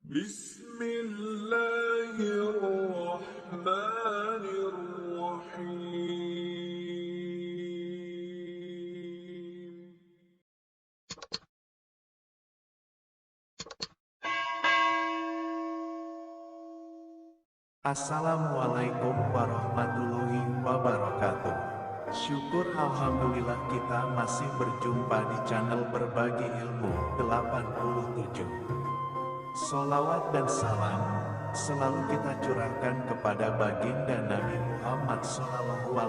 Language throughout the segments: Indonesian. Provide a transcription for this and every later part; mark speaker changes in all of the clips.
Speaker 1: بسم الله الرحمن الرحيم.
Speaker 2: Assalamualaikum warahmatullahi wabarakatuh. Syukur alhamdulillah kita masih berjumpa di channel Berbagi Ilmu 87. Sholawat dan salam selalu kita curahkan kepada baginda Nabi Muhammad SAW.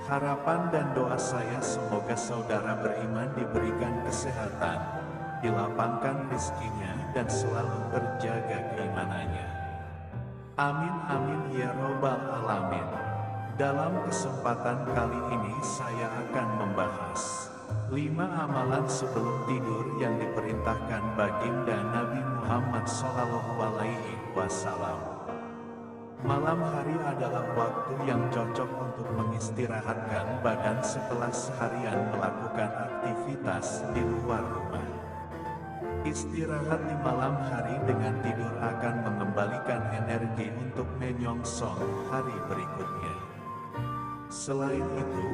Speaker 2: Harapan dan doa saya semoga saudara beriman diberikan kesehatan, dilapangkan rezekinya, dan selalu terjaga keimanannya. Amin amin ya robbal alamin. Dalam kesempatan kali ini saya akan membahas 5 amalan sebelum tidur yang diperintahkan baginda Nabi Muhammad SAW. Malam hari adalah waktu yang cocok untuk mengistirahatkan badan setelah seharian melakukan aktivitas di luar rumah. Istirahat di malam hari dengan tidur akan mengembalikan energi untuk menyongsong hari berikutnya. Selain itu,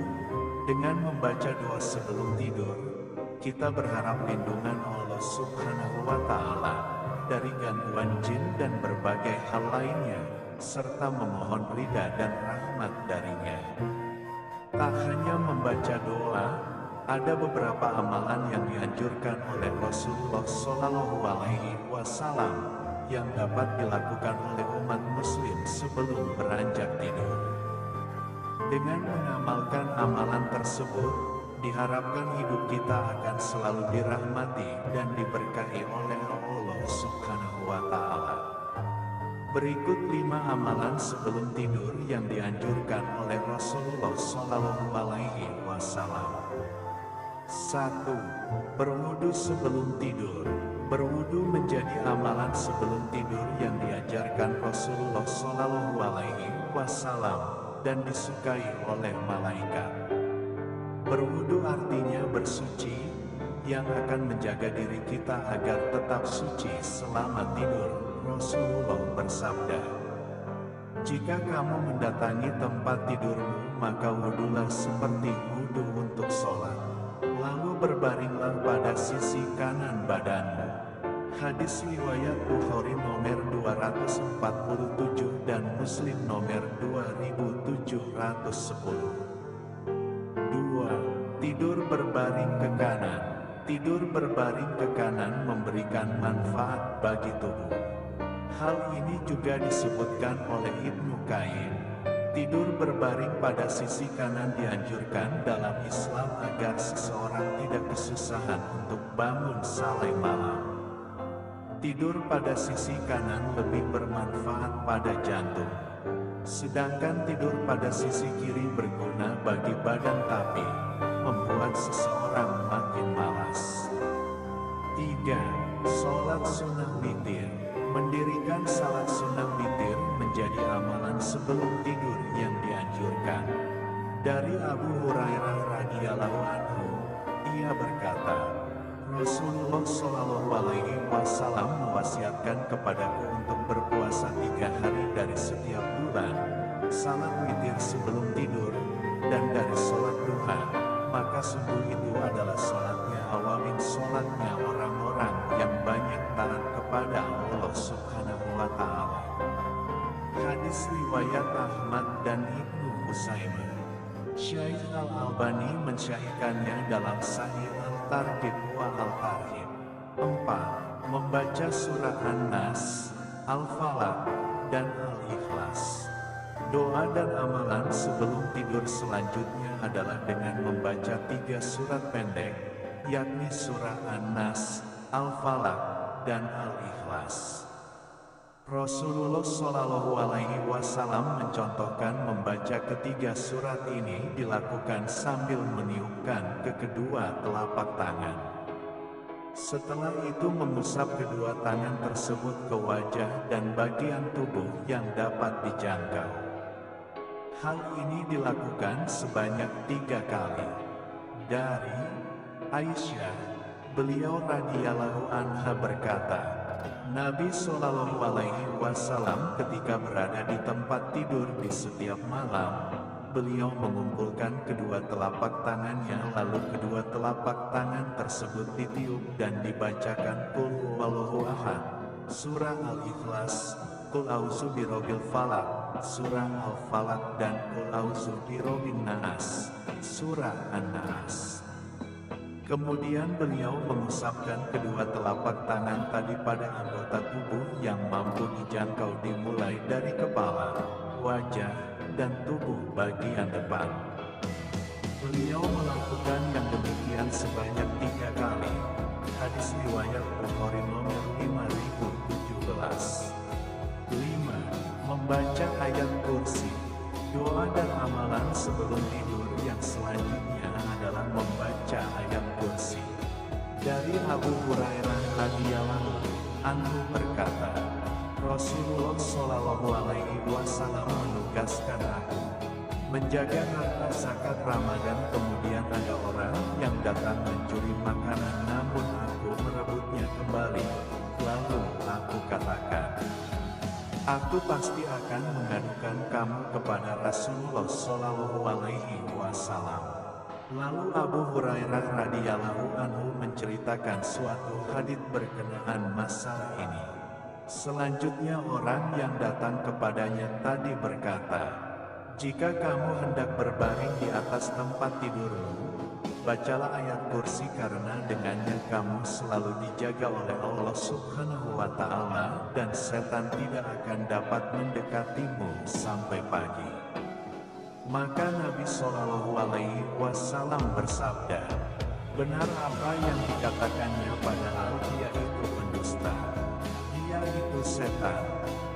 Speaker 2: dengan membaca doa sebelum tidur, kita berharap lindungan Allah Subhanahu wa Ta'ala dari gangguan jin dan berbagai hal lainnya, serta memohon ridha dan rahmat darinya. Tak hanya membaca doa, ada beberapa amalan yang dianjurkan oleh Rasulullah SAW yang dapat dilakukan oleh umat muslim sebelum beranjak tidur. Dengan mengamalkan amalan tersebut, diharapkan hidup kita akan selalu dirahmati dan diberkahi oleh Allah Subhanahu wa Ta'ala. Berikut 5 amalan sebelum tidur yang dianjurkan oleh Rasulullah SAW. 1. Berwudu sebelum tidur. Berwudu menjadi amalan sebelum tidur yang diajarkan Rasulullah SAW dan disukai oleh malaikat. Berwudu artinya bersuci, yang akan menjaga diri kita agar tetap suci selama tidur. Rasulullah bersabda, "Jika kamu mendatangi tempat tidurmu, maka wudulah seperti wudu untuk sholat. Lalu berbaringlah pada sisi kanan badanmu." Hadis riwayat Bukhari nomor 247 dan Muslim nomor 2710. 2. Tidur berbaring ke kanan. Tidur berbaring ke kanan memberikan manfaat bagi tubuh. Hal ini juga disebutkan oleh Ibnu Qayyim. Tidur berbaring pada sisi kanan dianjurkan dalam Islam agar seseorang tidak kesusahan untuk bangun saleh malam. Tidur pada sisi kanan lebih bermanfaat pada jantung. Sedangkan tidur pada sisi kiri berguna bagi badan tapi membuat seseorang makin malas. 3. Sholat sunnah witir. Mendirikan salat sunnah witir menjadi amalan sebelum tidur yang dianjurkan. Dari Abu Hurairah radhiyallahu anhu, ia berkata, Rasulullah SAW mewasiatkan kepadaku untuk berpuasa 3 hari dari setiap bulan, salat witir sebelum tidur, dan dari sholat duha, maka sungguh itu adalah sholatnya awalin, sholatnya orang-orang yang banyak taat kepada Allah Subhanahu wa Ta'ala. Hadis riwayat Ahmad dan Ibnu Huzaimah. Syekh Al-Albani mensyahihkannya dalam Sahih Al-Targhib wa Al-Tarhib. 4. Membaca surah An-Nas, Al-Falaq, dan Al-Ikhlas. Doa dan amalan sebelum tidur selanjutnya adalah dengan membaca 3 surat pendek, yakni surah An-Nas, Al-Falaq, dan Al-Ikhlas. Rasulullah SAW mencontohkan membaca ketiga surat ini dilakukan sambil meniupkan ke kedua telapak tangan. Setelah itu mengusap kedua tangan tersebut ke wajah dan bagian tubuh yang dapat dijangkau. Hal ini dilakukan sebanyak 3 kali. Dari Aisyah Beliau radhiyallahu anha berkata, Nabi Shallallahu Alaihi Wasallam ketika berada di tempat tidur di setiap malam, beliau mengumpulkan kedua telapak tangannya, lalu kedua telapak tangan tersebut ditiup dan dibacakan Qul huwallahu ahad, surah Al-Ikhlas, Qul a'udzu birabbil falaq, surah Al-Falaq, dan Qul a'udzu birabbin nas, surah An-Nas. Kemudian beliau mengusapkan kedua telapak tangan tadi pada anggota tubuh yang mampu dijangkau dimulai dari kepala, wajah, dan tubuh bagian depan. Beliau melakukan yang demikian sebanyak 3 kali. Hadis riwayat Bukhari nomor 5017. 5. Membaca ayat kursi. Doa dan amalan sebelum tidur yang selanjutnya adalah membaca ayat kursi. Dari Abu Hurairah radhiyallahu anhu berkata, Rasulullah Shallallahu Alaihi Wasallam menugaskan aku menjaga harta zakat Ramadan. Kemudian ada orang yang datang mencuri makanan, namun aku merebutnya kembali. Lalu aku katakan, aku pasti akan mengadukan kamu kepada Rasulullah Shallallahu Alaihi Wasallam. Lalu Abu Hurairah radhiyallahu anhu menceritakan suatu hadits berkenaan masalah ini. Selanjutnya orang yang datang kepadanya tadi berkata, jika kamu hendak berbaring di atas tempat tidurmu, bacalah ayat kursi, karena dengannya kamu selalu dijaga oleh Allah Subhanahu wa Ta'ala, dan setan tidak akan dapat mendekatimu sampai pagi. Maka Nabi Shallallahu Alaihi Wasallam bersabda, benar apa yang dikatakannya, padahal dia itu pendusta, dia itu setan.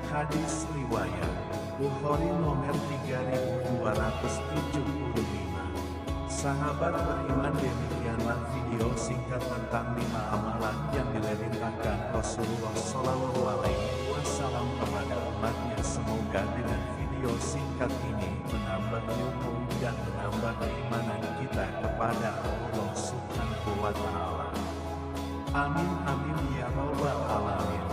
Speaker 2: Hadis riwayat Bukhari nomor 3275. Sahabat beriman, demikianlah video singkat tentang 5 amalan yang dilintahkan Rasulullah Shallallahu Alaihi Wasallam kepada umatnya. Semoga dengan video singkat ini menambah ilmu dan menambah keimanan kita kepada Allah Subhanahu wa Ta'ala. Amin amin ya rabbal alamin.